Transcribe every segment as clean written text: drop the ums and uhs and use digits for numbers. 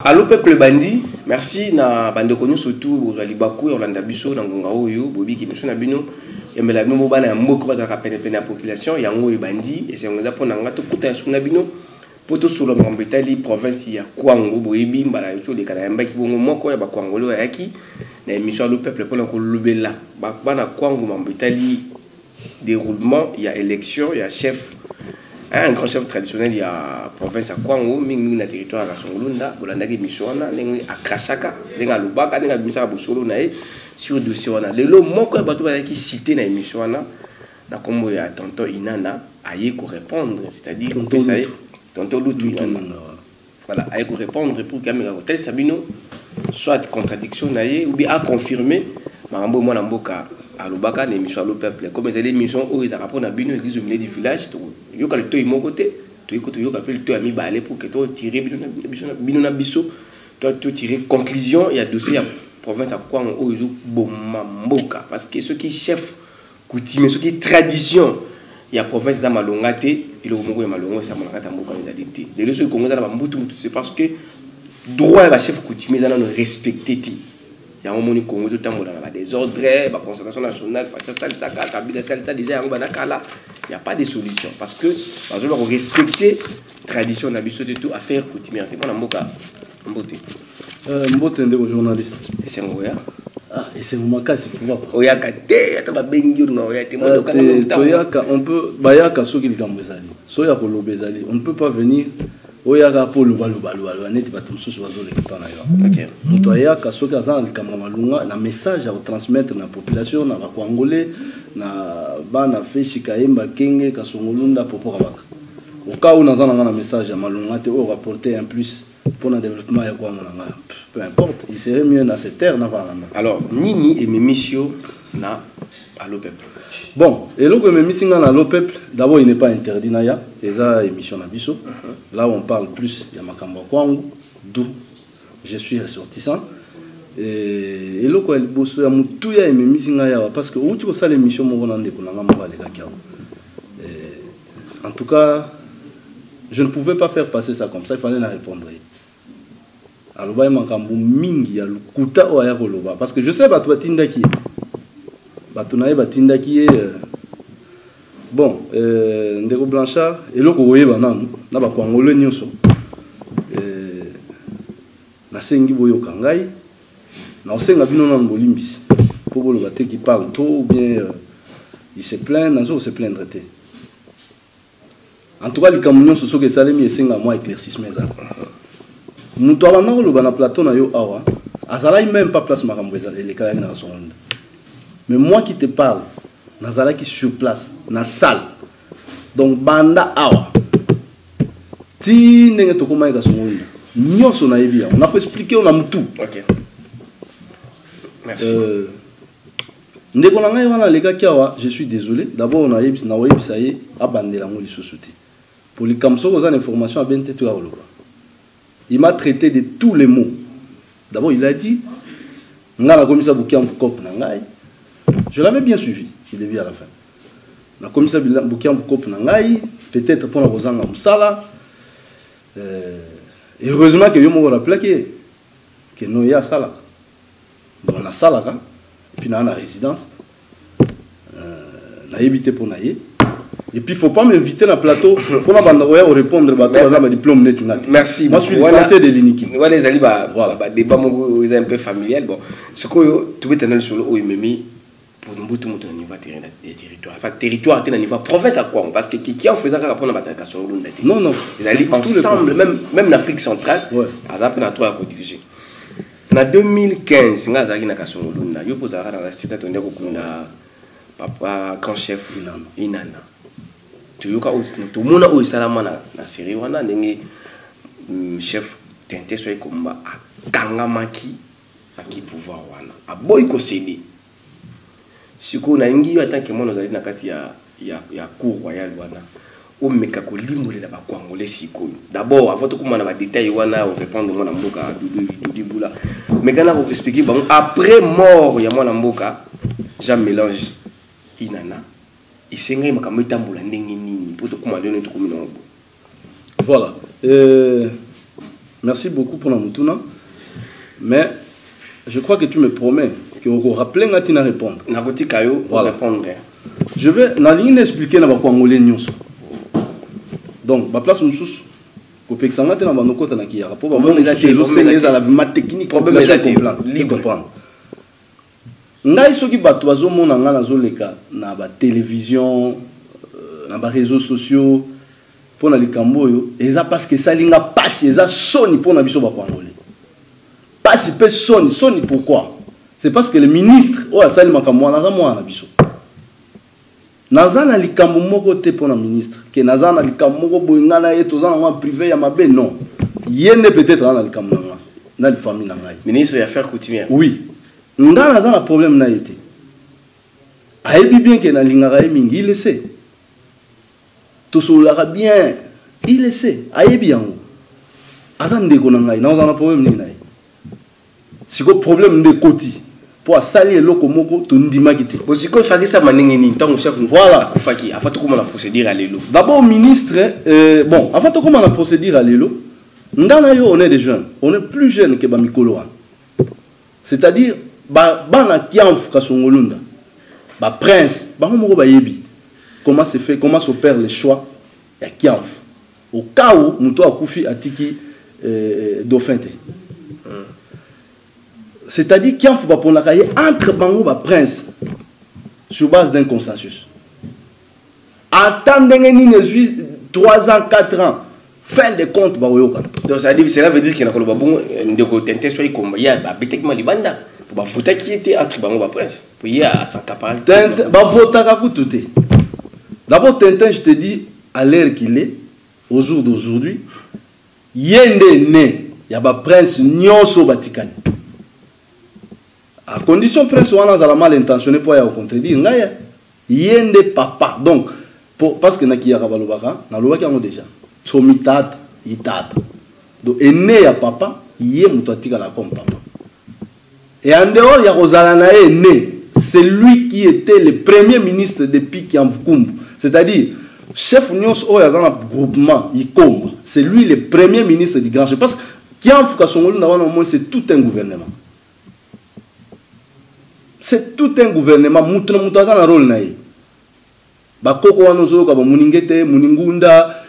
Allô peuple bandi, merci na bande connu surtout bozali bakou Orlando biso na ngonga oyo bobi ki biso na bino yembela bino bana ya mboko baza ka pene la population yango e bandi et c'est ngoza pona ngato kuta suna bino poto solo mbetali province ya Kwango boyebi mbala yo de kana yamba ki bongo moko ya bakwangolo yaki na émission Allô peuple pona ko lobela bana Kwango mbetali déroulement il y a élection il y a chef un grand chef traditionnel, il y a province à Kwango, mingi na territoire à Songolunda, bolandaki misona, nengi à Krashaka, nengi à Lubaka, nengi à Bimisa Bosolo nae sur dossier wana. Lelo moko bato ba ki cité na émission wana, na kombo ya tonton Inana aye ko répondre, c'est-à-dire que ça est tonton Lutu voilà, aye ko répondre pour kamera hotel Sabino soit contradiction nae ou bien à confirmer marambo mwana mboka à Lubaka na émission Allô peuple comme les émissions où ils rapport na bino église au milieu du village yo ka le to mon côté to yo ka le to ami balé pour que to tirer bino na biso to tirer conclusion il y a dossier à province à quoi on yo bomba mboka parce que ce qui chef coutume ce qui tradition il y a province za malongate il au mongo ya malongo ça malongata mboka les adité les leçons congo za ba mbutu c'est parce que droit ya chef coutume za na respecter ti il y a un moment où Congo tout le désordre, la concertation nationale, déjà il n'y a pas de solution parce que nous devons respecter la tradition de tout à faire coutumière. Mbote ndeko journaliste. Et c'est ngoya. Ah, et c'est mon cas c'est pour moi. Oyaka te, ta ba bengi ngoya te mo toyaka on peut bayaka soki likambo ezali. Soya ko lobezali, on ne peut pas venir oyaka po luba neti bato mususu bazoleka na yo. OK. Muto ayaka soki azana likambo malunga na message à transmettre na population na ba Congolais na bana feshi kayemba kenge kasongolunda popo kabaka. Au cas où nazana na message à malunga te o rapporter un plus pour le développement ya kwa monanga. Peu importe, il serait mieux dans cette terre na valana. Alors, nini et Mémissio na Allô peuple. Bon, et le que Mémissinga na Allô peuple, d'abord il n'est pas interdit na ya, eza émission na biso. Là on parle plus ya makambo kwangu, d'où je suis ressortissant. Et le que bosso ya mutu ya Mémissinga ya parce que outi ko ça l'émission mo na ndeko na ngamba le kakao. En tout cas, je ne pouvais pas faire passer ça comme ça, il fallait la répondre. Alors bah makambo mingi ya lukuta o ya koloba parce que je sais ba batinda ki batunaye batinda ki bon ndeko Blanchard et loko oyeba nanu na ba Congolais nyonso na sengi boyo kangai na osenga bino na mbolimbisi pour bolo baté qui parle trop ou bien il se plaint nazo se plaindre té en tout cas les camions so que salemi esenga moi éclaircissement ça mutu abana koloba na plateau na yo awa azala même pas place makambo ezali les kala na sonde. Mais moi qui te parle nazala qui sur place na salle donc banda awa ti ndenge to koma ka sonde nyonso na yebi on a pas expliqué on a mutu. OK. Merci. Ndeko na ngai wana leka kiawa je suis désolé d'abord on a yebi na yebi ça y abandela ngoli sosoté pour les kamso aux informations à bente to oloba. Il m'a traité de tous les mots. D'abord, il a dit, je l'avais bien suivi, il est bien à la fin. La commissaire Boukiam peut-être pour la Rosanga Moussala. Heureusement que Yomo a plaqué, que nous y a Sala. Bon, on a Sala, puis on a la résidence. On a évité pour naïe. Et puis il ne faut pas m'inviter dans le plateau pour répondre à ma diplôme net. Merci. Moi je suis licencié de l'INIKI. Voilà, les alibis, débat un peu familial. Bon, ce que tu veux tenir sur le haut pour nous tout le monde niveau territoire. Enfin, territoire est niveau province à quoi? Parce que qui en faisant qu'à prendre la bataille sur l'Ounda. Non, non. Les alibis ensemble, même l'Afrique centrale, à ça peut à toi à diriger. Na 2015, nga zaki na kasongolunda. Yo pozara na sita tonde kokunda papa grand chef Inana. Tu yoka tout mona o salama na série wana ndenge chef Tintin soit komba akanga maki aki pouvoir wana. A boy ko cédé. Siko na ngi yo tant que mona zali na kati ya cour royal wana. O meka ko limbolela ba kwangole siko. D'abord avant tout comment na ba détail wana on répondre mona mboka Doudou Boula. Mais quand on expliquer bon après mort ya mona mboka Jean Mélange Inana isengai makambo itambola ndenge nini pour tout comment donner tout comme voilà. Merci beaucoup pour la mutuna. Mais je crois que tu me promets que on rappeler ngatina répondre. Na koti kayo voilà. Répondre. Je vais na ligne expliquer na ba kwangole nyonso. Donc ba place mususu ko pexanga te na ba nokota na kiya pour ba mona les à la ma technique problème est comprendre. Ngai soki bato bazomona nga nazoleka na ba télévision na ba réseaux sociaux pour na likambo yo eza parce que ça linga passe eza soni pour na biso ba kwangole. Passe pe soni pourquoi? C'est parce que le ministre o asali makambo na za mwana biso. Nazana likambo moko te pour na ministre que nazana likambo moko boingana yeto za na privé ya mabe non. Yende peut-être na likambo na famille na ngai. Ministre des affaires coutumières. Oui. Nga naza na problème na été. Ayebi bien que na lingara mingi il le sait. To solara bien il le sait. Ayebi yango. Aza ndeko na ngai naza na problème ni nai. Siko problème de koti. Pour salir loko moko to ndima kité. Bo siko faki sa manenge ni tant chef voilà kufaki avant tout comment la procédure à l'élo. D'abord ministre bon avant tout comment la procédure à l'élo. Ndana yo on est des jeunes. On est plus jeunes que ba mikolo. C'est-à-dire bana kiamf kasongolunda ba prince ba moko ba yebi comment se fait comment s'opère le choix ya kiamf au cas où muto akufi atiki dauphin te c'est-à-dire kiamf ba pona kaye entre bango ba prince sur base d'un consensus attendez ni 3 ans 4 ans fin de compte ba oyoka donc ça veut dire que na koloba bon ndeko Tintin soit komba ya ba betekma libanda pour voter qui était entre bango ba prince pour y à s'accaparer Tintin ba voter ka kututé. D'abord Tintin je te dis à l'heure qu'il est au jour d'aujourd'hui yende né ya ba prince nyonso batikani à condition prince wana za mal intentionné pour ya contredire ngaya yende papa donc parce que na ki ya balobaka na lobaki yango déjà somitata itata donc né ya papa yé muto atikala comme papa. Et en dehors, il y a Rosalana né. C'est lui qui était le premier ministre depuis Kiamvukumbu. C'est-à-dire, chef Nyons Oyazana groupement, Ikomba. C'est lui le premier ministre du grand chef. Parce que Kiamvukasongolu, c'est tout un gouvernement. C'est tout un gouvernement. Moutazana rôle naï. Bakoko wanozo kaba muningete, muningunda,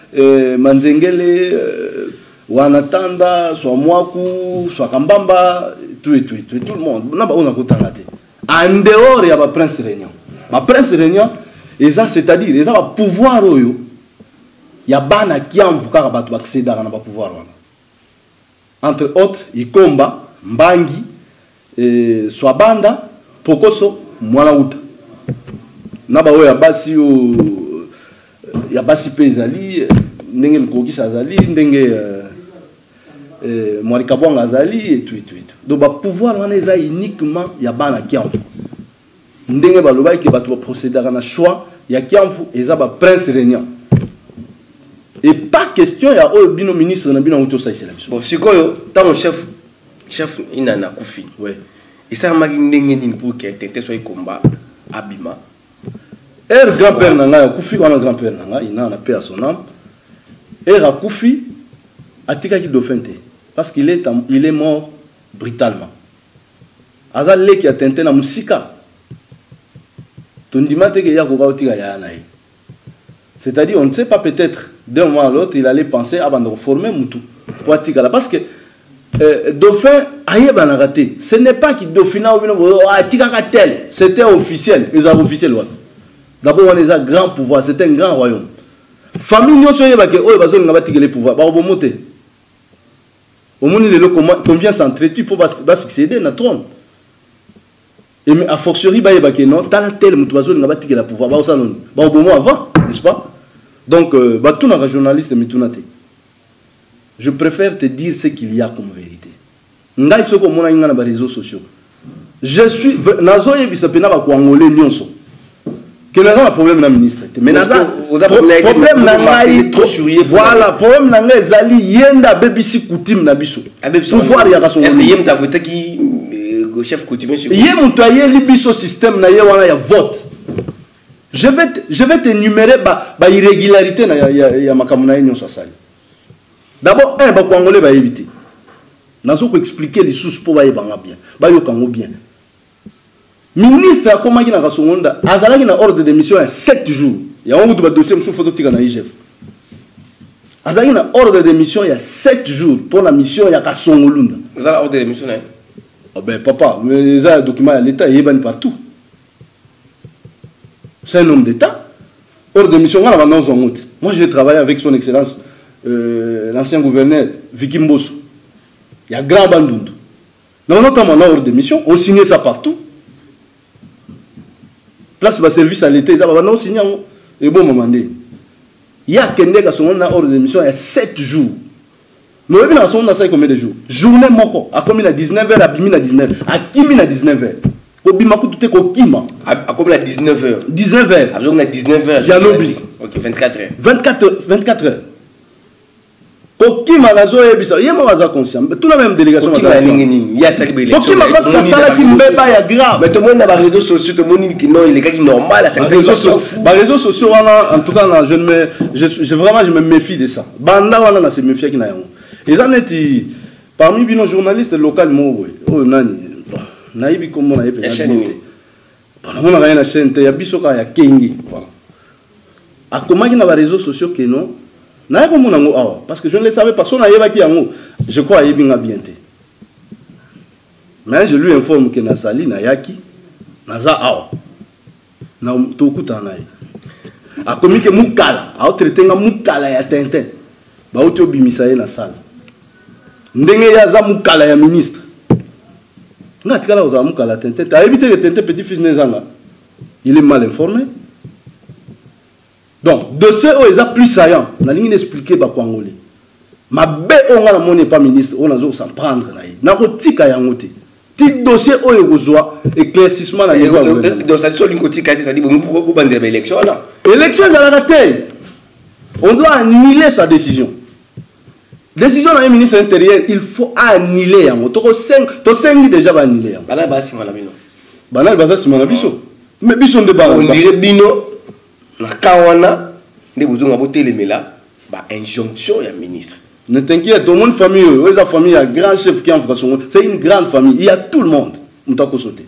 manzengele, wanatanda, soit mwaku, soit kambamba. Tout le monde. En dehors, il y a un prince régnant. Le prince régnant, c'est-à-dire, il y a un pouvoir. Il y a un qui a accéder à un pouvoir. Entre autres, il combat, Mbangi, Swabanda, Pokoso, Mwanauta. Il y a Bassi Pezali, Ndenge Koki Sazali, Ndenge. Mwarikabong Azali et tout. Donc, le pouvoir est uniquement Yabana Kiamfu. Ndenge Baloba qui va procéder à un choix, il y a Kiamfu et ça va prince régnant. Et pas question, il y a un bino ministre na bino auto ça ici. Bon, si quoi, tant mon chef Inana Koufi. Ouais. Et ça m'a dit ndenge pour que Tintin soit combat Abima. Er grand-père nanga Koufi, on a grand-père nanga, il n'a paix à son âme. Er Koufi atika ki dauphin te. Parce qu'il est mort brutalement. Azale qui a tenté na musika. Tondimate que ya koka otika ya naï. C'est-à-dire on ne sait pas peut-être d'un moment à l'autre il allait penser à reformer Moutou pour atika là parce que dauphin aye banarate. Ce n'est pas qui dauphina ou bien atika tel. C'était officiel, ils ont officiel. D'abord on a un grand pouvoir, c'était un grand royaume. Famille nyonso yeba ke oyo bazoli na batikele pouvoir ba obomote. Au moins, combien s'entretue pour succéder à trône. Et a fortiori, non, t'as tel moutouazo, n'a pas tiré la pouvoir, avant, n'est-ce pas? Donc, tout n'a journaliste, mais tout n'a pas. Je préfère te dire ce qu'il y a comme vérité. Ngai soko mona inga na ba réseaux sociaux. Je suis nazo yebisa pena ba kwangolé nyonso. Que n'a pas problème na ministre. Mais naza problème na ngai trop surier. Voilà, problème na ngai zali yenda bebisi coutume na biso. Pouvoir ya kasongo. Est-ce que yem ta voté qui chef coutumier sur yem to ye libiso système na ye wana ya vote. Je vais t'énumérer ba irrégularité na ya makamuna nyonso sali. D'abord, ba kwangolé ba éviter. Nous avons expliqué les sources pour bien. Bien. Ministre, comment il a un ordre de mission à 7 jours. Il y a un dossier qui photo de l'IGF. Il y a un ordre de mission il y a 7 jours pour la mission il y a Kasongolunda. Vous avez un ordre de mission? Oh ben papa, mais les documents à l'État, il y a partout. C'est un homme d'État. Ordre de mission, moi j'ai travaillé avec son excellence, l'ancien gouverneur Vicky Mbosso. Il y a grand bandundu. Nous notamment ordre de mission, on signait ça partout. Place de service à l'État, ils ont signé et bon moment. Il y a quelqu'un qui a son ordre de mission il y a 7 jours. Mais il y a combien de jours? Journée moko, à combien à 19h, à Bimi à 19h, à Kimi à 19h. Au Bimaku tout est au Kima. À combien à 19h? 19h. À 19h. Il y a lobby. Ok, 24h. 24h. Okima nazo ebisa yema waza conscient tout la même délégation waza il y a ça libéré Okima parce que ça qui mbeba ya grave mais tout le monde na réseaux sociaux tout le monde qui non il est normal à 5 réseaux sociaux en tout cas je me méfie de ça banda wana na se méfie qui na yango et ça neti parmi bino journalistes locaux mo oh nani naibi comme na yepe pendant mon na chaîne ya bisoka ya kengi voilà a comment qui na réseaux sociaux que non. Parce que je ne le savais pas. Je crois qu'il y a bien. Mais je lui informe que Nasali, Nayaki, Naza Awa. Na Tokuta Naye. A commis que Moukala, a traité Moukala ya Tintin. Ba Otio Bimisaye na salle. Ndenge yaza Moukala ya ministre. Nga tikala oza Moukala Tintin. Tu as évité le Tintin petit-fils Nezanga. Il est mal informé. Donc, de ceux où ils ont plus saillant, on a expliqué à Kwangolé. Ma bête, on a mon pas ministre, on a s'en prendre. On a tika yangote. Petit dossier où il y a éclaircissement dans le donc, ça dit ça dit vous bandez l'élection là. Élection, c'est la raté. On doit annuler sa décision. Décision d'un ministre intérieur, il faut annuler. Tu 5 déjà va annuler. Banal basi malabino. Banal basi malabino. Mais bison de banal. On dirait bino. Na kawana ne bozonga botelemela ba injonction ya ministre. Ne t'inquiète, tout le monde famille, la famille a grand chef qui en France, c'est une grande famille, il y a tout le monde. Mutako sauter.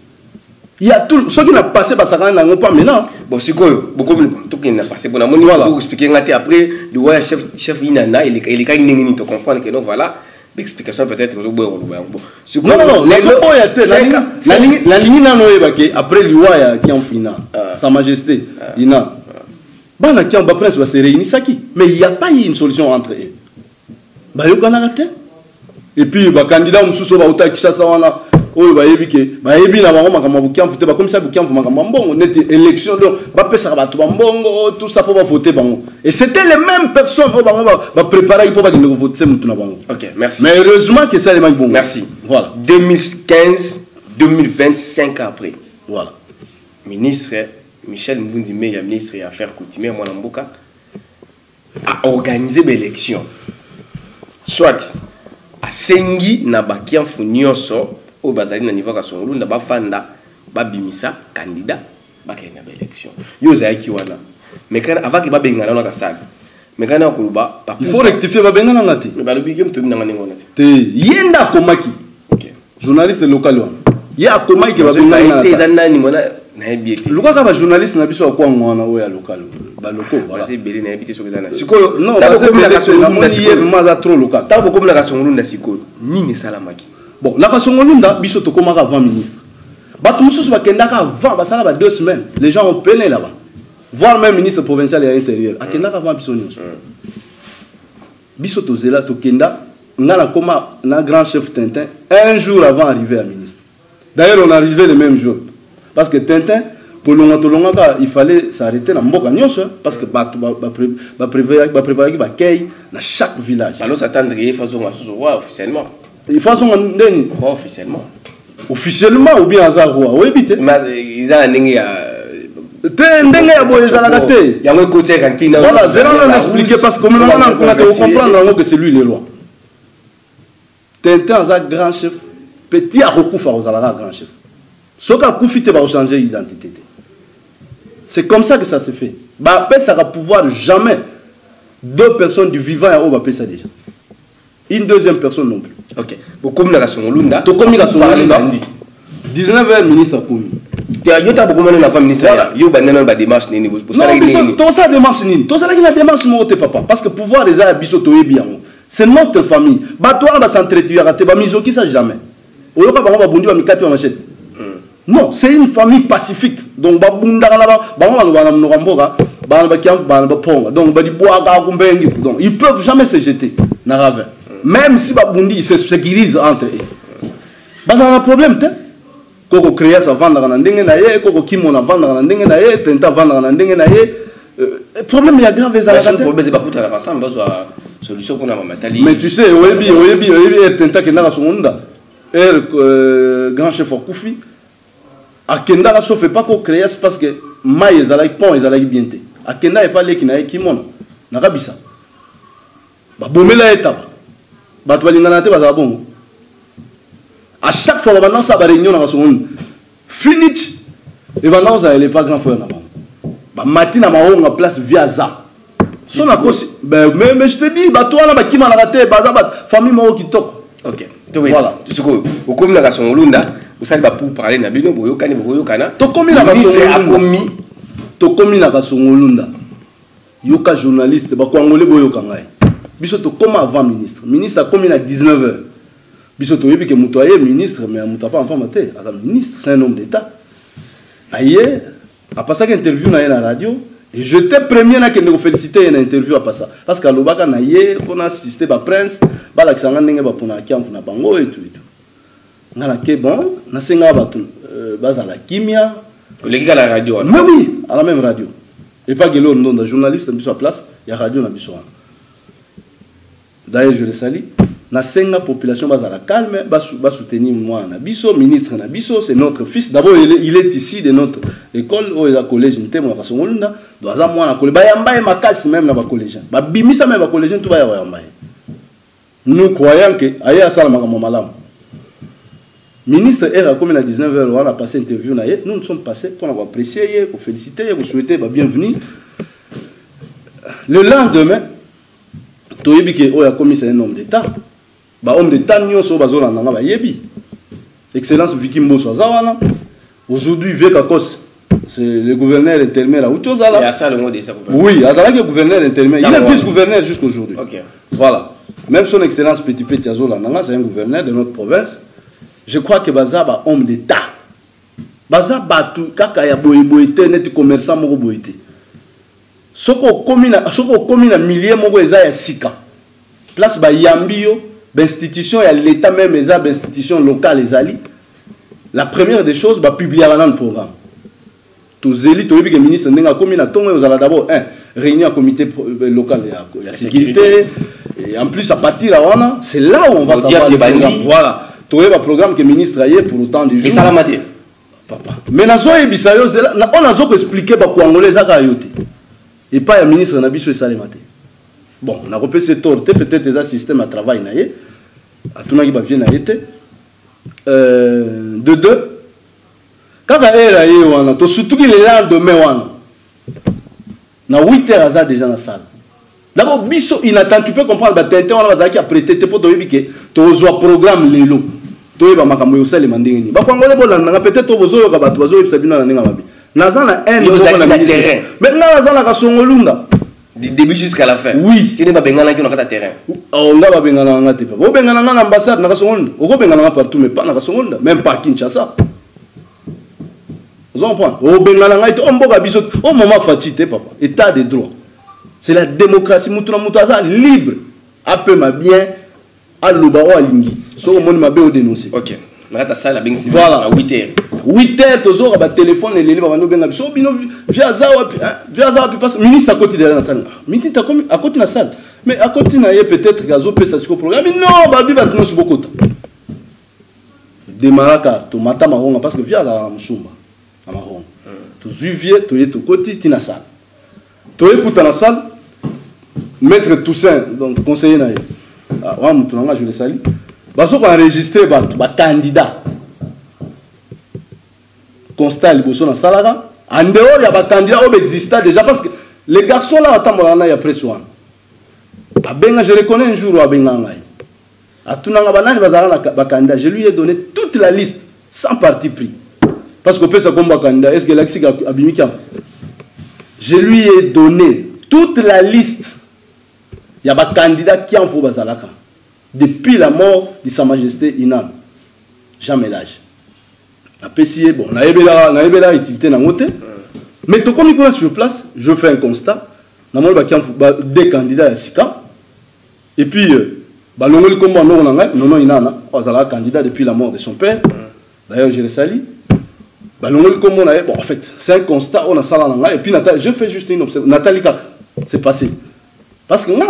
Il y a tout ceux qui n'a passé par ça n'ont pas maintenant. Bon c'est quoi beaucoup tout qui n'a passé bon à mon niveau vous expliquer après le roi chef inana il est quand il te comprendre que non voilà l'explication peut-être aux bon non la ligne n'a après le roi qui en finale sa majesté ina bana qui en bas prince va se réunir ça qui mais il n'y a pas eu une solution entre eux bah yo kana raté et puis bah candidat mususu ba uta kishasa wana oyo ba yebike ba yebi na bango makambo qui en voter ba comme ça qui en makambo mbongo net élection donc ba pesa ba to mbongo tout ça pour ba voter bango et c'était les mêmes personnes au bango ba préparer pour ba kende voter mutu na bango. OK, merci. Mais heureusement que ça les bon. Merci. Voilà. 2015 2025 après. Voilà. Ministre Michel Mvundi Meya, ministre des Affaires coutumières, Mwana Mboka, a organisé l'élection. Soit à Sengi, Nabakian Funioso, au Bazali, na niveau Kasongolu, na Bafanda, Babimisa, candidat, Bakena l'élection. Yosa Kiwana. Mais quand avant qu'il va bengana dans la salle, mais quand il faut rectifier Babengana Nati. Mais Balubigum, tu n'as pas de Yenda Komaki, journaliste local. Il y a Komaki qui va bengana. Luka ka journaliste na biso kwa ngwana oya local ba loko voilà c'est belé na habité sur ezana sikoyo non ba c'est la kasongolunda sikoyo maza trop local ta boko na kasongolunda sikoyo nini salamaki bon la kasongolunda biso to komaka avant ministre batu mususu bakendaka avant basala ba 2 semaines les gens ont peiné là-bas voir même ministre provincial et intérieur akendaka avant biso nyonso biso to zela to kenda un grand chef Tintin, un jour avant d'arriver à ministre. D'ailleurs, on est arrivé le même jour. Parce que Tintin, il fallait s'arrêter dans Mboka Nyonso, parce que il dans chaque village. Alors, ça attend de façon officiellement. De façon officiellement. Officiellement ou bien hasard oui, vite. Mais ils ont un il y a un côté ranking. Voilà, je vais expliquer parce que on a comprendre que c'est lui le roi. Tintin, un grand chef, petit à Rokufa, vous allez un grand chef. Ce qui a Koufite va changer l'identité. C'est comme ça que ça se fait. Bah, ça va pouvoir jamais. Deux personnes du vivant et on va payer ça déjà. Une deuxième personne non plus. Ok. Beaucoup de la Lunda. Tu commis la Lunda. 19h ministre a commis. Tu as beaucoup de la femme ministre. Tu as une démarche. Non, tu as démarche. Tu as une démarche, papa. Parce que pouvoir des abisso, bien. C'est notre famille. Bah, toi, on va s'entretenir. Tu vas miser qui ça jamais. Au lieu de faire bondi, on va mettre machette. Non, c'est une famille pacifique. Donc, ils peuvent jamais se jeter. Même si Babundi se sécurise entre eux. Il y a un problème. Koko créer sa vente dans ndenge na ye, koko kimo na vente dans ndenge na ye, tenta vente dans ndenge na ye. Problème il y a grave les arrêtés. Le problème c'est pas pour la ensemble, besoin solution qu'on a matali. Mais tu sais, oyebi tenta kenda sonda. Grand chef Koufi akenda so fait pas ko créer parce que mai ezala pont ezala bien té. Akenda e pas les kina kimo na kabisa. Ba bomela etaba. Ba to balingana te bazala bongo. À chaque fois, on va dans sa réunion dans la seconde. Fini. Et maintenant, vous n'avez pas grand frère. Matin, on a place via ça. Mais je te dis, toi, là, qui m'a raté, famille qui toque. Ok. Voilà. Tu sais quoi? Au commun de la Sonolunda, vous savez pour parler de Nabino, vous avez commis la Sonolunda. Yoka journaliste, Bakwangole Boyokangai. Biso to comme avant ministre. Ministre a commis à 19h. Bisoto yebi que mutoye ministre mais muta pas enfant maté azam ministre c'est un homme d'état aïe a passé une interview na la radio et j'étais premier na que nous féliciter une interview à passer parce que lobaka na ye pour assister ba prince ba la kisanga ndenge ba pona kiamfu na bango et tout ngala ke bon na senga ba tout baza la kimia collègue à la radio mais oui à la même radio et pas gelo non de journaliste biso à place il y a radio na biso d'ailleurs je le salue. Na senga population bazala calme, ba soutenir moi na biso, ministre na biso, c'est notre fils. D'abord il est ici de notre école, au collège ntemo na Kasongolunda, doza moi na collège. Ba yamba e makasi même na ba collégien. Ba bimisa même ba collégien tout ba yamba. Nous croyons que aya sala makambo malamu. Ministre era comme na 19h on a passé interview na ye, nous nous sommes passés pour apprécier, pour féliciter, pour souhaiter ba bienvenue. Le lendemain, toyebi ke oya commis c'est un homme d'état. Bah homme d'état nyonso bazona nanga ba yebi. Excellence Vicky Mbosso azawana. Aujourd'hui Vekakos c'est le gouverneur intérimaire à Outozala. Il y a ça le mot de ça. Oui, azala que gouverneur intérimaire. Il est vice-gouverneur jusqu'aujourd'hui. OK. Voilà. Même son excellence Petit Petit Azola nanga c'est un gouverneur de notre province. Je crois que baza ba homme d'état. Baza batu kaka ya boyeboyete net commerçant moko boyete. Soko komina milliers moko eza ya sika. Place ba yambio l'institution et l'État même les institutions locales les alliés. La première des choses, va publier dans le programme. Tous élites, tous les ministres, vous allez d'abord réunir un comité local de la sécurité. Et en plus, à partir de là, c'est là où on va savoir le programme. Voilà. Tu as un programme que le ministre a eu pour autant de jours. Et ça la matière. Papa. Mais on a expliqué pourquoi on les a eu. Et pas le ministre n'a pas eu ça. Bon, on a repris ce tort, peut-être des systèmes à travail, à tout le monde vient à été. De deux, quand on est là, surtout qu'il est là demain, on a 8 heures déjà dans la salle. D'abord, il attend, tu peux comprendre, on va prêter pour te dire que tu as un programme, tu as un programme, tu as un programme, peut-être tu as un programme, tu as un programme, du début jusqu'à la fin. Oui. Tu n'es pas bengana qui n'a pas de terrain. On n'a pas bengana na tepa. On bengana na ambassade na Kasongonda. On bengana partout mais pas na Kasongonda, même pas à Kinshasa. Vous comprenez? On bengana na on boka biso au moment fatigué papa. État de droit. C'est la démocratie mutuna mutaza libre. Appelle ma bien aloba o alingi so moni mabe o dénoncer. OK. Na ça la bengi voilà à 8h. 8h toujours ba téléphone et les ba no benga biso bino via zawa passe ministre à côté de la salle. Ministre à côté de la salle. Mais à côté na ye peut-être gazo pesa siko programme. Non, ba bi ba tno sur beaucoup. Demaraka to mata maronga parce que via la msumba. Na maronga. To juvier to yeto côté tina salle. To écoute la salle. Maître Toussaint donc conseiller na ye. Ah wa mutu nga je le salue. Baso ko enregistrer ba candidat. Constat liboso na salaga en dehors il y a ba candidat qui exista déjà parce que les garçons là attendent il y a pression. Abenga je reconnais un jour abenga ngai. Atunanga banani bazala ba candidat, je lui ai donné toute la liste sans parti pris. Parce que pesa comme ba candidat, est-ce que l'axi abimika? Je lui ai donné toute la liste. Il y a ba candidat qui en faut bazalaka. Depuis la mort de Sa Majesté Inam, Jean Ménage. Après, bon, na ebela utilité na ngote. Mais to comme il sur place, je fais un constat. Na mol ba deux candidats à Sika. Et puis ba longoli comme non inana, ozala candidat depuis la mort de son père. D'ailleurs, je le salue. Ba longoli comme bon en fait, c'est un constat on a sala na et puis je fais juste une observation. Nathalie Kaka, c'est passé. Parce que moi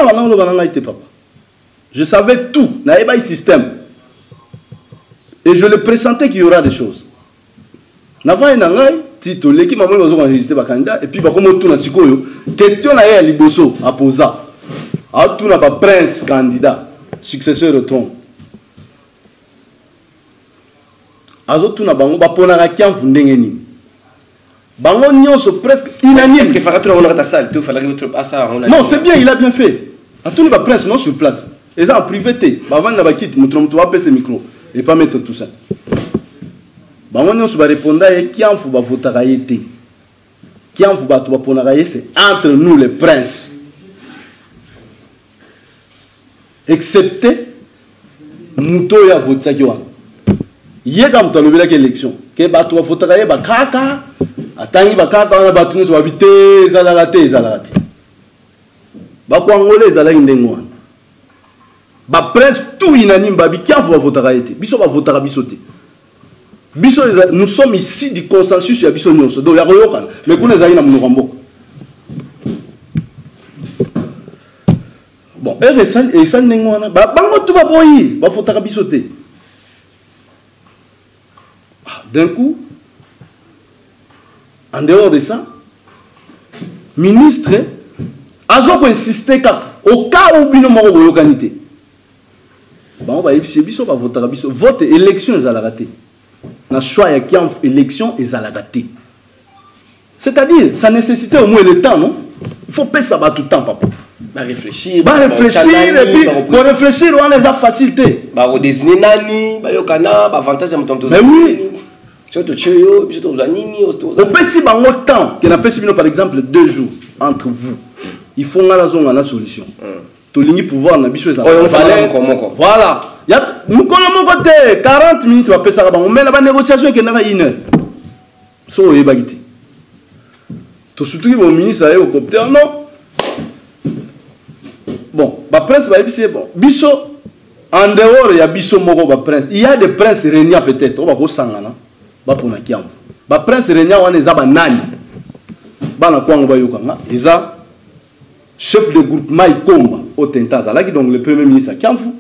na était papa. Je savais tout, n'avais pas un système. Et je le pressentais qu'il y aura des choses. N'avant nangai, Tito, l'équipe m'a dit enregistrer le candidat, et puis comme tout na sikoyo, question na ya liboso à poser. A tout na ba prince candidat, successeur au trône. Azo tout na bango ba ponaka kiamfu ndenge nini. Bango nyonso presque unanime. Est-ce que fera tout on a salle, tout fallait que à ça on a. Non, c'est bien, il a bien fait. A tout na ba prince non sur place. Et ça en privé, avant de quitter, je vais passer ce micro et pas mettre tout ça. Je vais répondre à qui en faut voter. Qui en faut voter, c'est entre nous les princes. Excepté Mouto ya voter qui il y a comme dans l'élection que tu vas voter ba kaka atangi ba kaka on a battu sur habiter zalagate ba kwangole zalagi ndengwa. Ba presse tout unanime babi qui a voté été biso va voter bisoté biso nous sommes ici du consensus ya biso nyonso do ya koyoka mais kuna zali na munoko bon et ça ndengwana ba bango tout ba boyi ba voter bisoté d'un coup en dehors de ça ministre azo ko insister au cas où bino moko boyokanité. Bon, bah, biso va voter biso vote élection est à la raté. Na choix ya qui en élection est à la raté. C'est-à-dire ça nécessitait au moins le temps, non? Il faut pas ça tout le temps, papa. Bah réfléchir et puis pour réfléchir on les a facilité. Bah au désigner nani, bah yokana, bah avantage de monter. Mais oui. Surtout choyo, surtout zanini, au peut si ba temps que na peut si par exemple 2 jours entre vous. Il faut ngala zonga na solution. Tolingi pouvoir na biso ça. Voilà. Ya mukolo moko te 40 minutes va pesa ba mais la négociation que na 1 heure. So e bagiti. To surtout que mon ministre a au copter non. Bon, ba prince ba biso bon. Biso en dehors ya biso moko ba prince. Il y a des princes régnants peut-être. On va ko sangana. Ba pona kiamvu. Ba prince régnant wana za ba nani. Ba na kwango ba yokanga. Eza chef de groupement Ikomba au Tentaza, là qui donc le premier ministre Kiamfu,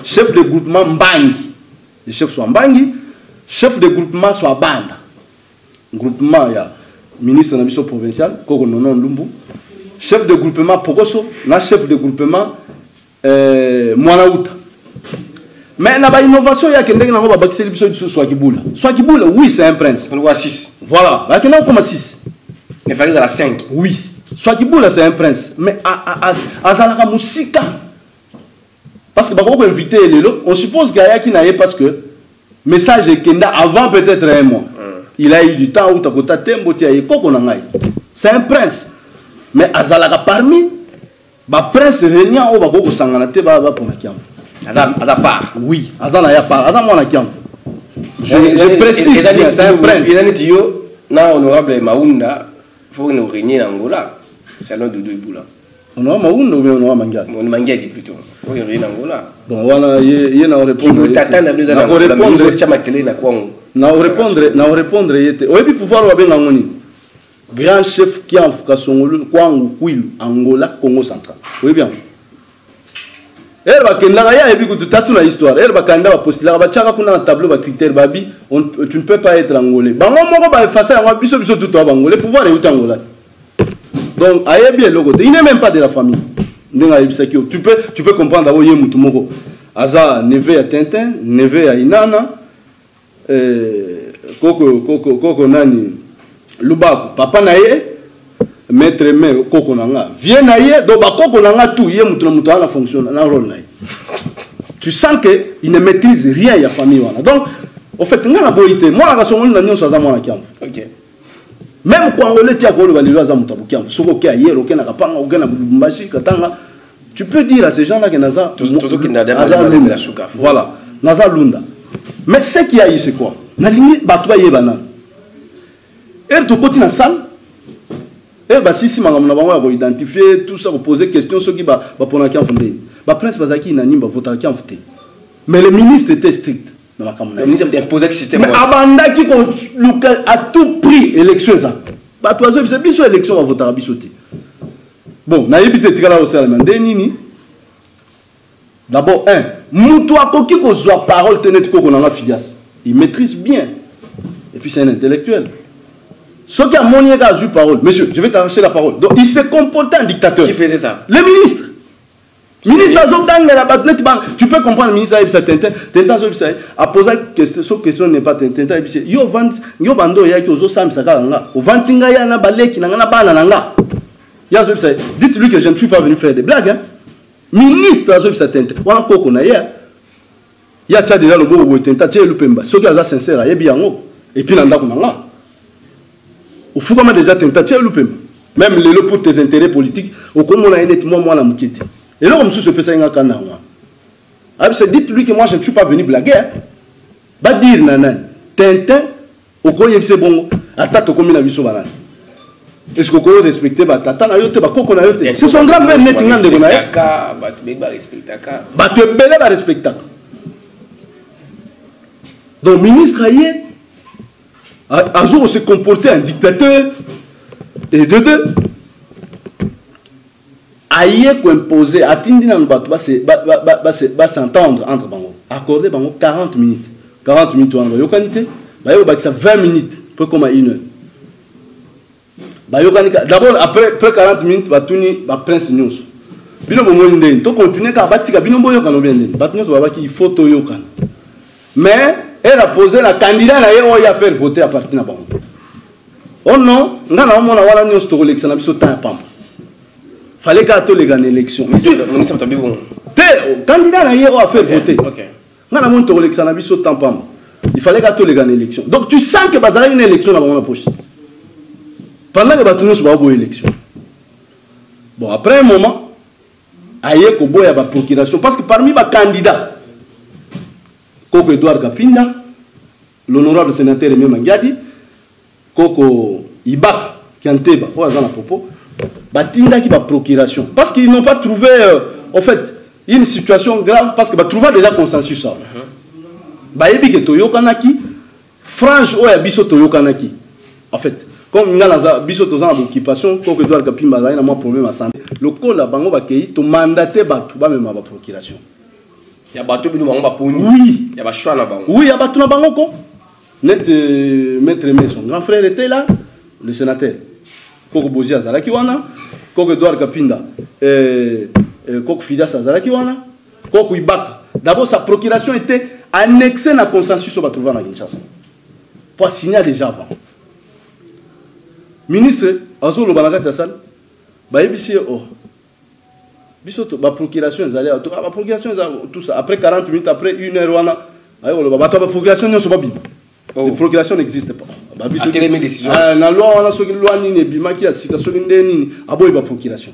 chef de groupement Mbangi, le chef soit Mbangi, chef de groupement soit Banda, groupement il y a ministre de la mission provinciale, Koko Nonon Lumbu, chef de groupement Pokoso, na chef de groupement Mwanauta. Mais la innovation il y a quelqu'un qui va baxer l'épisode sur Swakibula. Swakibula, oui, c'est un prince. On voit 6. Voilà, là qui n'a comme 6. Il fallait dans la 5. Oui. Swakibula c'est un prince, mais à Zalaka Moussika. Parce que on invité on suppose qu'il y a qui n'a pas parce que message est Kenda avant peut-être un mois. Il a eu du temps où Takota Tembo c'est un prince. Mais à Zalaka parmi, ba prince régnant au Bako Sanganate ba pour ma kiam. À part. Oui, à Zalaya part, à Zamona kiam. Je précise, c'est un prince. Il a dit yo, na honorable Maounda, faut nous régner en Angola. C'est l'un de deux bouts là. On a Maoun ou on a Mangiadi? On Mangiadi plutôt. Oui, on est en Angola. Bon, voilà, il y a un répondre. Na répondre yete. Oyebi pouvoir wa benga ngoni. Grand chef qui a fait Songolo Kwangu Kwilu Angola Congo central. Oui bien. Elle va kenda ya ebi kutu tatu na histoire. Elle va kanda va postuler ba chaka kuna na tableau ba critère babi tu ne peux pas être angolais. Bango moko ba effacer ngwa biso biso tout ba angolais pouvoir est Angola. Donc ayebi eloko il n'est même pas de la famille. Ndenga yebisaki tu peux comprendre d'abord ye mutu moko. Aza neve ya Tintin, neve ya Inana koko nani Lubaku papa na ye maître me koko nanga vient na ye do ba koko nanga tout ye mutu na mutu ana fonctionne na rôle na ye. Tu sens que il ne maîtrise rien ya famille wana. Donc au fait ngana boité moi la songoli na nyonso za mwana kiamfu. OK. Même quand on était à Golo Valilo za mutu kiamfu soko ke ayero ke na kapanga o na Lubumbashi katanga tu peux dire à ces gens là que naza voilà naza lunda. Mais ce qu'il y a eu c'est quoi? Na lingi batwa yebana. Elle te côté na salle. Elle va si mangam na bango identifier tout ça poser question ceux qui va pour qui en fondé. Ba prince bazaki na nimba voter qui en fondé. Mais le ministre était strict dans la campagne. Le ministre imposait le système. Mais abanda qui à tout prix élection ça. Ba toi c'est biso élection va voter bisoté. Bon, na yebite tikala au salman nini. D'abord mutu akoki ko zwa parole tenet ko na filias. Il maîtrise bien. Et puis c'est un intellectuel. Ce qui a monié a eu parole. Monsieur, je vais t'arracher la parole. Donc il s'est comporté en dictateur. Qui faisait ça? Le ministre. Ministre tu peux comprendre le ministre Tintin a posé question, question n'est pas Tintin. Yo bando ya ki ozo sam saka nga. O vantinga ya na baleki na na bana nga. Ya zo bisa. Dites-lui que je ne suis pas venu faire des blagues hein. Ministre azo bisa Tintin. Wana koko na ya. Ya tcha déjà le go Tintin tche lupemba. Ce qui est sincère, yebi yango. Et puis nanda ko nga. Au fou comme déjà Tintin tche lupemba. Même les pour tes intérêts politiques, au comme on a été moi la mukiti. Et là, on se fait ça. Dites-lui que moi, je ne suis pas venu blaguer. Va dire, nanan, Tintin, au coin, c'est bon. Attends, au combien de banane. Est-ce que vous respectez Tata Nayote, Koko Nayote? C'est son grand-père net, il y a des respecter. Donc, ministre Aye, un jour, on s'est comporté un dictateur. Et de deux. Aïe qu'on imposer à Tindina va s'entendre entre bango. Accorder bango 40 minutes. 40 minutes en yokanité. Bah yo ça 20 minutes peu comme à 1 heure. Bah yokanika d'abord après 40 minutes va tourner va prince news. Bino bongo ndeni to continuer ka batika bino boyo kano bien ndeni. Bat news va ki photo yokan. Mais elle a posé la candidat na yo ya faire voter à partir na bango. Oh non, ngana mona wala news to l'élection na biso temps pam. Fallait qu'à tous les gagner l'élection. Candidat a fait voter. Il fallait qu'à tous les gagner l'élection. Donc tu sens que Bazara une élection dans la poche. Pendant que Batounous va avoir une élection. Bon, après un moment, aïe Kobo y a la procuration. Parce que parmi les candidats, Koko Edouard Kapinda, l'honorable sénateur Aimé Mangiadi, Koko Ibak, Kianteba, au hasard à propos. Batinda qui va procuration parce qu'ils n'ont pas trouvé en fait une situation grave parce que va trouver déjà consensus ça. Ba yebi que Toyo Kanaki frange o ya biso Toyo Kanaki. En fait, comme ngala biso tozana occupation ko que doit kapimba na moi problème à santé. Le col la bango ba kei to mandater batu ba même ba procuration. Ya batu binu bango ba poni. Oui, ya ba choix na bango. Oui, ya batu na bango ko. Net maître Messon, grand frère était là, le sénateur. Koko Bozia Zalaki wana, Koko Edouard Kapinda, Koko Fidas Zalaki wana, Koko Ibaka. D'abord, sa procuration était annexée à un consensus sur le trouver à Kinshasa. Pour signer déjà avant. Ministre, Azou le Banagat Tassal, Baïbisi, oh, Bisoto, la procuration, la procuration, tout ça. Après 40 minutes, après 1 heure, wana, la procuration n'est pas bien. La procuration n'existe pas. La loi, on a ce loi ni bimaki a situation ni aboy ba procuration.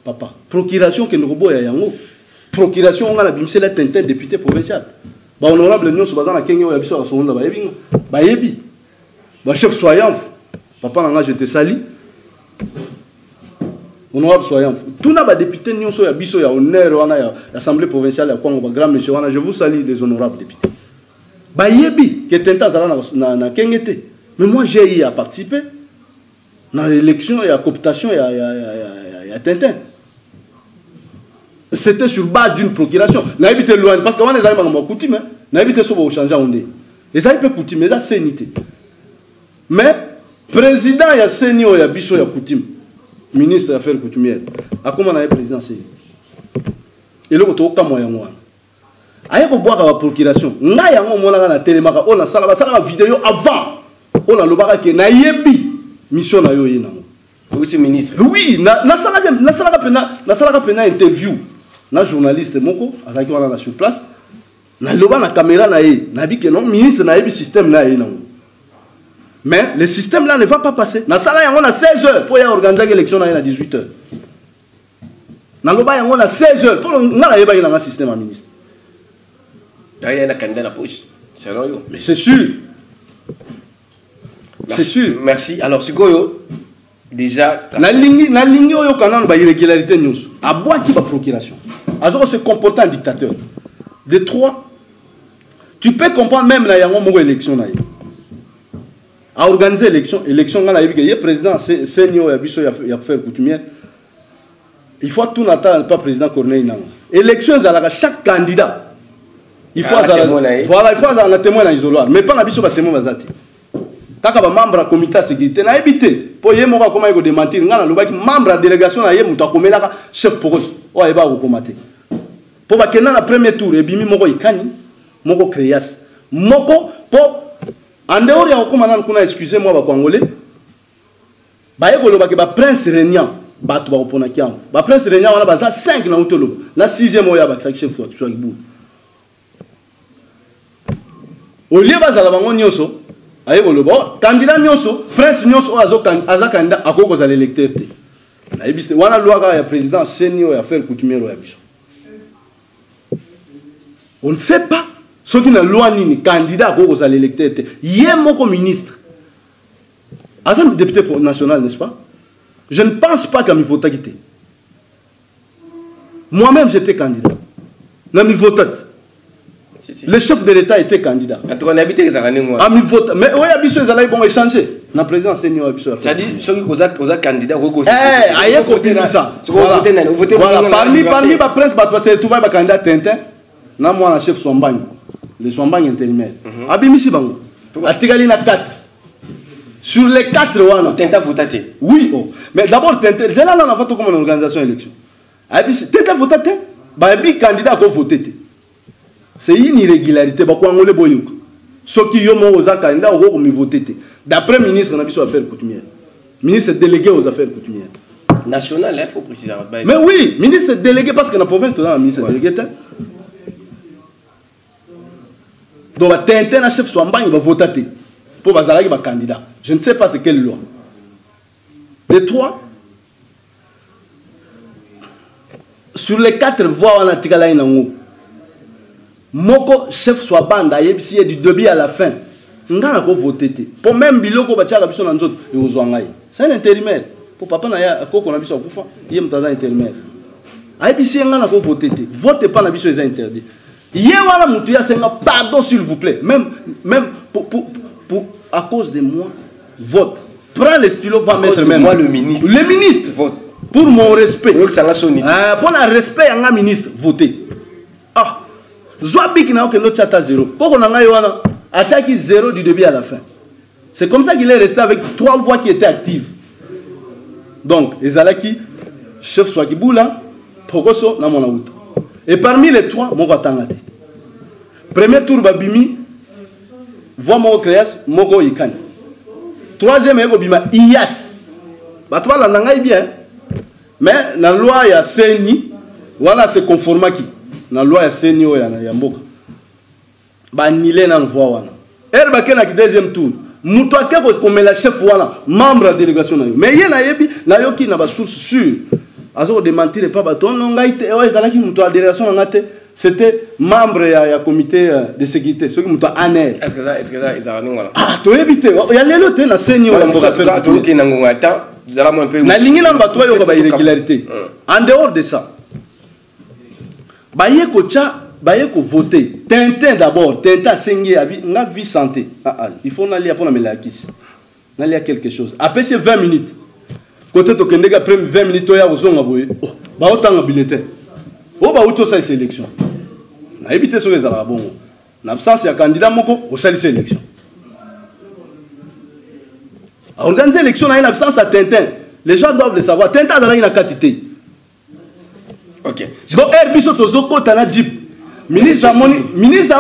Papa, procuration que nous robo ya yango. Procuration on a la bimse la Tintin député provincial. Ba honorable nous so bazana Kenya ya biso so onda ba yebi. Ba yebi. Ba chef soyant. Papa nga je te sali. honorable soyant tout na ba député nyonso ya biso ya honneur wana ya assemblée provinciale ya Kwango ba grand monsieur wana je vous salue les honorables députés ba yebi que tenta zala na kengete mais moi j'ai eu à participer dans l'élection et la cooptation ya Tintin. C'était sur base d'une procuration. N'a évité loin parce que on est allé dans coutume, n'a évité ça pour changer on est. Et ça il peut coutume, mais ça c'est unité. Mais président ya senior ya biso ya coutume, ministre des affaires coutumières. A comment on a président c'est. Et le ko ka moyen moi. Aye ko boire la procuration. Nga ya ngo mona na télémaka on a sala vidéo avant. On a lobaka ke na yebi mission na yo yena. Oui, c'est ministre. Oui, na salaka pena interview. Na journaliste moko azaki wana na sur place. Na loba na caméra na ye. Na bi que non ministre na yebi système na ye na. Mais le système là ne va pas passer. Na sala yango na 16h pour y organiser l'élection na 18h. Na loba yango na 16h pour na yeba na système à ministre. Il y a un candidat à la poche. C'est vrai. Mais c'est sûr. C'est sûr. Merci. Alors, Sugoyo, déjà. Na lingi oyo kanana ba irrégularité nyonso. A bois qui va procuration. Azo se comporter en dictateur. De 3, tu peux comprendre même na yango moko élection na ye. À organiser élection ngana yebi que ye président senior ya biso ya faire coutumière. Il faut tout n'attendre pas président Corneille Nango. Élection zalaka chaque candidat. Il faut voilà, il faut un témoin dans l'isoloir, mais pas na biso ba témoin bazati. Kaka ba membre du comité de sécurité na ebité po ye moko comment il démentir ngana lobaki membre de délégation na ye muta komelaka chef poste o eba ko komate. Po ba kena na premier tour ebimi moko ikani moko créas moko po en dehors ya komana kuna excusez moi ba congolais ba ye ko lobaki ba prince régnant ba to ba opona kiamvu ba prince régnant wana baza 5 na utolo na 6e oya ba chef soit kibu. Au lieu bazala bango nyonso aye bolobo candidat nyonso prince nyonso aza candidat akoko za l'électeur te na yebiste wana loi ya président senior ya faire coutumière ya biso on ne sait pas ce qui na loi nini candidat akoko za l'électeur te yé moko ministre aza député national n'est-ce pas je ne pense pas qu'à mi vote quitté moi-même j'étais candidat na mi vote. Le chef de l'État était candidat. En tout cas, on a habité les années. Mais oui, Abisso, ils allaient échanger. La présidence senior Abisso. C'est-à-dire, ceux qui sont candidats, aïe, côté ça. Voilà, parmi les presse, parce que tout va être candidat Tintin, na moi, le chef Swambagne, le Swambagne intérimaire. Abimisi Bango. Atigali na 4. Sur les 4, on a Tintin voté. Oui, mais d'abord, Tintin, c'est là, on a voté comme une organisation d'élection. Tintin voté, Babi candidat a voté. C'est une irrégularité. Ce qui ont aux candidats au voté. D'après le ministre, on a besoin d'affaires coutumières. Ministre délégué aux affaires coutumières. National, il faut préciser. Mais oui, ministre délégué parce que la province, on a un ministre délégué. Donc, Tintin, un chef Swambagne, il va voter pour Bazalaki, un candidat. Je ne sais pas c'est quelle loi. Les 3, sur les 4 voix, on a tiré là. Moko chef soit banda yebisi du début à la fin ngana ko voter pour même biloko batiaka biso na nzoto yozwangai c'est un intérimaire pour papa na ya akoko na biso kufa yé mutaza intérimaire ayebisi ngana ko voter vote pas na biso est interdit yé wala mutu ya senga pardon s'il vous plaît même pour à cause de moi vote prends le stylo va mettre même moi le ministre vote pour mon respect pour le respect yanga ministre voter Zouabik n'a aucun autre chat à 0. Pourquoi on a attaqué 0 du début à la fin. C'est comme ça qu'il est resté avec 3 voix qui étaient actives. Donc, Ezalaki, chef Swakiboula, Pogoso, Namonaouta. Et parmi les 3, Moko Tangate. Premier tour, Babimi, voix Moko Créas, Moko Ikan. Troisième, Ego Bima, Iyas. Batouba la nangai bien. Mais, dans la loi, il y a Seni, voilà, c'est conforme qui. Na loi ya senior ya mboka ba nilé na voix wana erba kena ki deuxième tour muto akeko komela chef wana membre de délégation na yo mais ye na yebi na yoki na ba source sûre azo démentir pas ba ton ngai te o ezalaki muto a délégation na ngate c'était membre ya comité de sécurité ceux qui muto aner est-ce que ça ils a rien voilà ah to yebite ya lelo te na senior ya mboka faire to ki na ngonga ta un peu. Na lingi na bato yo ba irrégularité. En dehors de ça, baye ko voter. Tintin d'abord, Tintin sengi abi na vie santé. Il faut n'aller pour na melakis. N'aller quelque chose. Après c'est 20 minutes. Côté to kendega prime 20 minutes ya ozonga boye. Ba otanga bulletin. O ba auto sa sélection. Na éviter so ezala bongo. En absence ya candidat moko au sali sélection. Organiser l'élection en absence de Tintin. Les gens doivent le savoir. Tintin a une quantité. Ok. Donc, Herbiso Tozoko Tana Jeep. Ministre a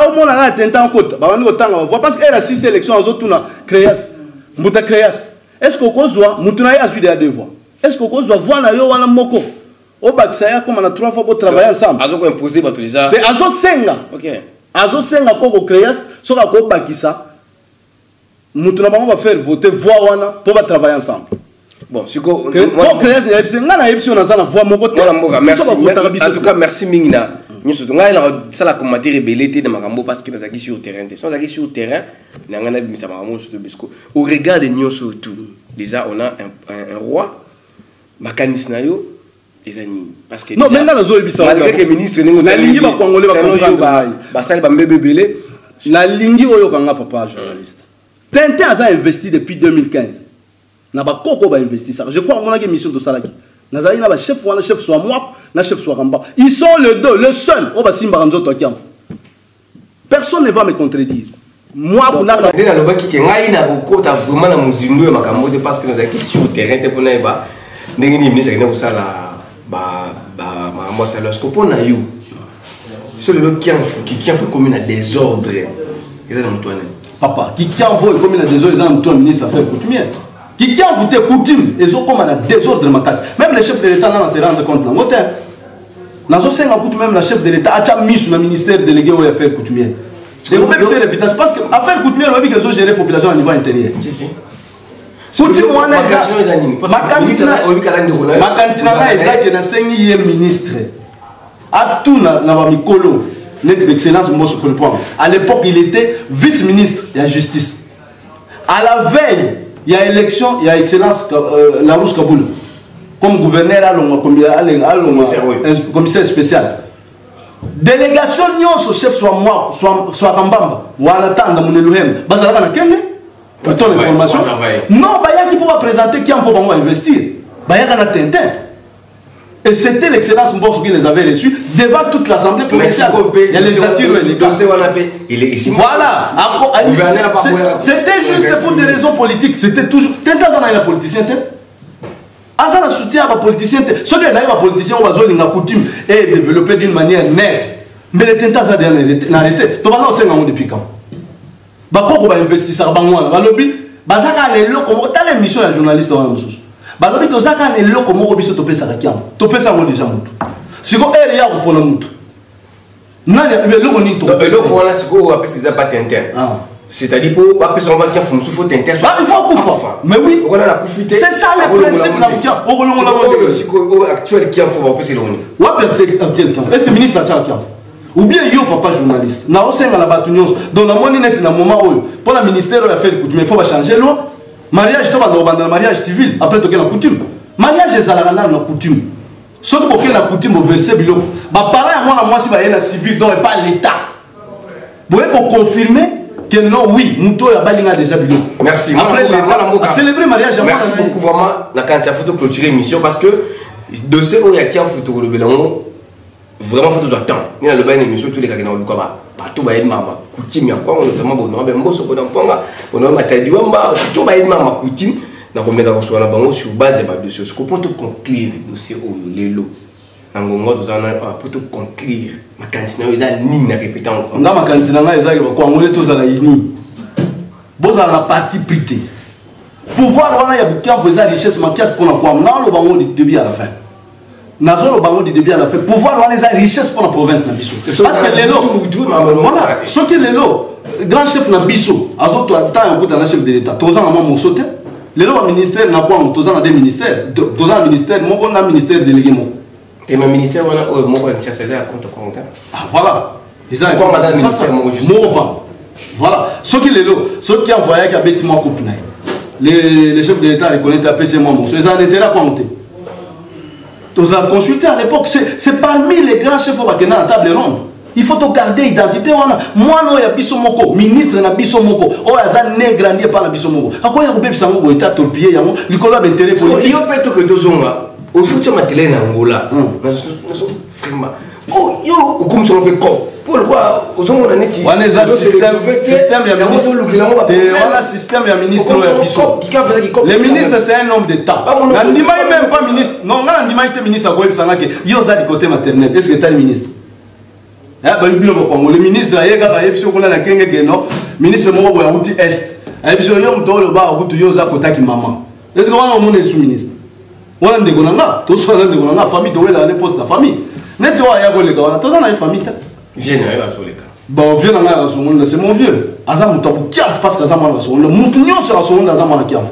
au moins la Tintin en côte. Parce qu'elle a 6 élections en autres créas. Mouta créas. Est-ce qu'on voit Moutuna a su des devoirs? Est-ce qu'on voit voir la yo wala moko? Au Baksaya, comme on a 3 fois pour travailler ensemble. Azo ko imposer ba déjà. Te Azo Senga. Ok. Azo Senga Koko créas. Soka ko Bakisa. Nous va faire voter voix pour travailler ensemble. Bon, si ko merci. En tout cas, merci Mingna. Nous sommes ça la commander rebellité de Magambo parce que nous sommes sur le terrain. Sans aller sur le terrain, nous avons mis ça Bisco. Au regard de nous surtout, déjà on a un roi, Makanis Nayo, les amis. Parce que non, maintenant malgré que le ministre la lingi ba congolais ba ça ba bébé la lingi oyo kanga papa journaliste. Tintin a investi depuis 2015. Na ba koko ba investi ça. Je crois qu'on a une mission de Salaki. Nazali na ba chef wana chef soit moi, na chef soit Ramba. Ils sont les deux, le seul. On va simba ranzo to kiam. Personne ne va me contredire. Moi on a na loba ki ke ngai na kokota vraiment na muzindo ya makambo de parce que nous avons sur le terrain te pona ba ndenge ni ministre na kusala ba makambo ça lorsque pona yo. C'est le qui en fait comme un désordre. Ils ont Antoine. Papa, qui envoie comme il a des ordres, ils ont un ministre affaires coutumières. Qui envoie des coutumes, ils ont comme un désordre de ma casse. Même les chefs de l'État n'en se rendent compte. Dans ce sens, même la chef de l'État a mis sur le ministère délégué aux affaires coutumières. Et vous même c'est réputation. Parce que affaires coutumières, on a vu qu'ils ont géré la population à niveau intérieur. Si, si. Coutume, on a ma candidat est un ministre. À tout, na mikolo. Notre excellence Mbosso Kolpoang. À l'époque, il était vice-ministre de la justice. À la veille, il y a élection, il y a excellence Larousse Kaboul. Comme gouverneur, commissaire spécial. Délégation, son chef soit moi, soit Kambamba. Ou à l'attente de Monelouhem. Bazalaka na Kenge. Pour ton information. Non, Baya qui pourra présenter qui en faut investir. Baya na Tintin. Et c'était l'excellence Mbosso qui les avait reçus devant toute l'Assemblée provinciale. Il y a les attires et les gars. Il est ici. Voilà. C'était juste pour des raisons politiques. C'était toujours. Tintin dans la politicien. Azana soutien à la politicien. Ceux qui ont politicien, on va jouer la coutume et développer d'une manière nette. Mais les Tintin ont arrêté. Tu vas là, c'est un depuis quand. Bakoko va investir ça. Ba lobby. Bazaka les locaux. T'as l'émission de journaliste dans la sauce. Balobi tozaka ne loko moko biso topesa kakiamo topesa ngo déjà mutu siko ere ya kupona mutu nani ya loko ni to loko wana siko apesa za pas Tintin c'est-à-dire pour apesa on va kia fumsu faut Tintin il faut kufa mais oui on a la kufité c'est ça le principe na kia okolongo la siko actuel kia faut apesa loni wa peut-être est-ce que ministre a kia ou bien yo papa journaliste na osenga la batunyos donc na moni net na moment oyo pour la ministère ya faire coutume il faut changer loi. Mariage, tu vas dans le mariage civil, après tu as la coutume. Mariage, c'est la coutume. Si tu as la coutume au verset bilo, les parents, moi, si tu as civil, donc pas l'État. Vous pouvez confirmer que non, oui, Mouto a déjà bilo. Merci. Après l'État, célébrer le mariage. Merci beaucoup, vraiment, quand tu as fait clôturer l'émission, parce que de ce où il y a qui a fait le bélango, vraiment, il faut tout attendre. Il y a le bain d'émission, tous les gars qui ont partout ba mama coutume ya kwa notamment bono ba mboso ko ndamponga bono matadiwa mba to ba mama coutume na komeka ko swana bango sur base ba dossier ce pour te conclure dossier o lelo ngongo tozana pour te conclure ma candidat eza nini na répéter encore nga ma candidat nga eza ko ngole tozala yini bozala na parti prité pouvoir wana ya bukia faisait richesse ma pièce pour na kwa na lo bango du début à la fin. Nazolo bango du début à la fin. Pouvoir avoir les richesses pour la province Nabiso. Parce que les lots, voilà, ce qui est les lots, grand chef Nabiso, azoto attend un bout d'un chef de l'État. Tous en amont sauté. Les lots ministère n'a pas, tous en a des ministères, tous en ministère, mon on a ministère délégué mon. Et mon ministère on a mon on cherche à compte compte. Ah voilà. Ils ont quoi madame ministère mon juste. Voilà. Ce qui est les lots, ce qui envoyé qui a bêtement coupe. les chefs de l'État reconnaissent la PC moi mon c'est un intérêt à compter. Tous à consulter à l'époque c'est parmi les grands chefs qui sont à la table ronde. Il faut te garder identité moi non ya biso moko ministre na biso moko o aza né grandi par la biso moko. Ako ya kobe bisango bo état torpiller yango likolo ba intérêt politique. Yo peto que tozonga au futur matélé na Angola. Vraiment. Oh yo comme tu le ko. Pourquoi ozonga neti? On est un système ya ministre. On a système ya ministre ya biso. Le ministre c'est un homme d'état. Nandima même pas ministre. Non, nandima était ministre ko bisanga ke yo za du côté maternel. Est-ce que tu es ministre? Le ministre ministre moko ya uti est ayebiso yo mtolo ba okutu yo za kotaki mama est-ce que wana omone sous ministre wana ndeko nanga to so ndeko nanga famille to wela ne poste la famille neti wa ya koleka wana to na famille ta viens na yo azoleka bon viens na nga songo c'est mon vieux aza mutabu kiaf parce que aza mwana songo mutu nyoso songo aza mwana kiaf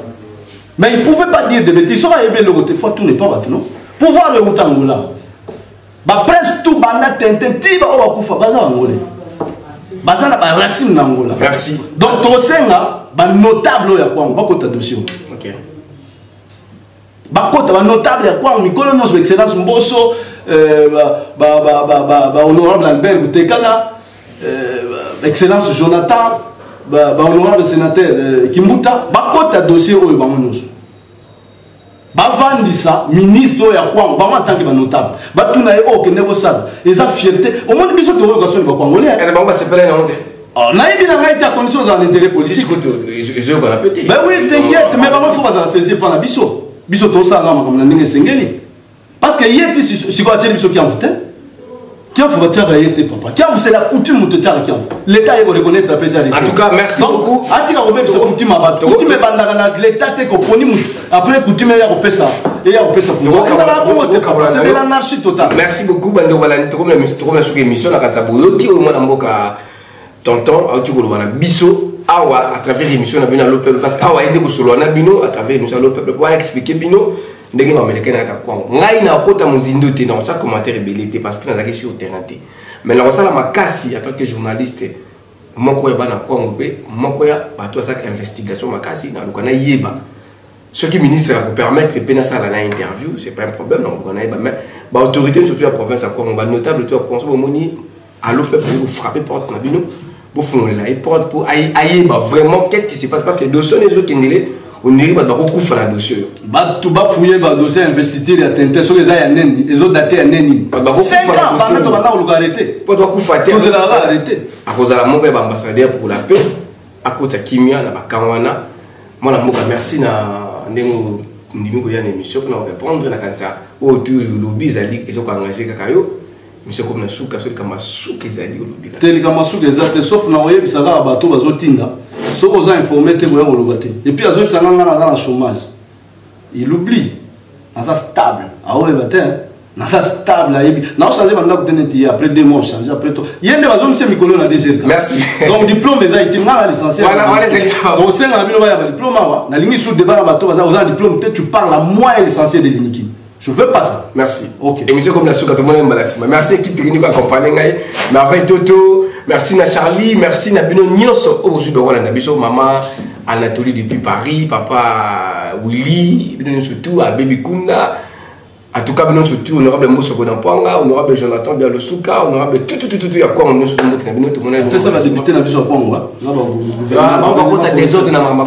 mais il pouvait pas dire de bêtises so ayebe le côté fois tout n'est pas battu non pouvoir le mutangola ba presque tout banda tintin tiba o bakufa baza angolais baza na ba racine na Angola. Merci. Donc tosenga ba notable ya kwangu bakota dossier. OK. Bakota ba notable ya kwangu mikolo nyonso excellence Mboso ba honorable Albert Butekala excellence Jonathan ba honorable sénateur Kimbuta bakota dossier oyo bango nyonso. Bavandisa ministre ya kwangu ba tant que ba notable batuna e o ke nebo sala eza fierté au moins biso to occasion ba kwangolais est-ce que c'est pas là non oh na ibi na ngai ta condition za intérêt politique je qu'on a pété ben oui t'inquiète mais ba faut pas saisir par la biso to sala ma comme na ndenge sengeli parce que yeti si quoi tirer biso qui en fout qui en fout tirer yeti papa qui en c'est la coutume de tirer qui en fout l'état il reconnaître la PSA en tout cas merci beaucoup atika ko bebisa coutume abato coutume bandaka na l'état te ko poni mu après coutume ya ko pesa et ya ko pesa pour c'est de l'anarchie totale. Merci beaucoup bando balani to comme la sous émission la kataboyo ti au mwana mboka tonton au tukolo bana biso awa à travers l'émission na bino le peuple parce que awa ende ko solo na bino à travers l'émission le peuple pour expliquer bino ndenge mameleke na ta kwango ngai na kota muzindo te na chaque commentaire belité parce que na zaki sur terrain te mais na sala makasi en tant que journaliste moko ya bana kwango pe moko ya bato sa investigation makasi na lukana yeba ce qui ministre va vous permettre de ça dans l'interview c'est pas un problème donc on a mais ba autorité surtout la province à Congo ba notable toi conseil au moni à l'opé pour frapper porte na bino pour fondre la porte pour aïe ba vraiment qu'est-ce qui se passe parce que dossier les autres qui on n'est pas beaucoup faire la dossier ba tout ba fouiller ba dossier investiture ya tente sur les ya neni les autres datés ya neni ba beaucoup faire la dossier ba na ko arrêter pas beaucoup faire vous allez arrêter à cause de la mon ambassadeur pour la paix à côté kimia na ba kanwana moi la moka merci na ndenge ndimi ko yana émission pour répondre na kanza au tout lobby zali ils ont engagé kakayo monsieur comme na suka so kama suka zali lobby tel kama suka zate sauf na oye bisaka bato bazotinda soko za informer te boya lobate et puis azo bisanga na chômage il oublie asa stable a oye bate na sa stable ayebi na changer banda ko teneti après 2 mois changer après toi yende bazo mse mikolo na DG merci donc diplôme eza itinga la licencié donc c'est na bino ba ya diplôme wa na lingi sous débat bato baza oza diplôme peut-être tu parles à moi licencié de l'Iniki je veux pas ça merci OK émission comme la souka tout le monde mbalasima merci équipe technique accompagner ngai Marvin Toto merci na Charlie merci na bino nyonso obuzu be wala na biso maman Anatolie depuis Paris papa Willy bino surtout à Baby Kunda. En tout cas, nous surtout honorable Moussa Bonampanga, honorable Jonathan Bialosuka, honorable tout il y a quoi on nous sommes tout le monde. Ça va débuter dans Biso Ponga. On va des autres dans ma.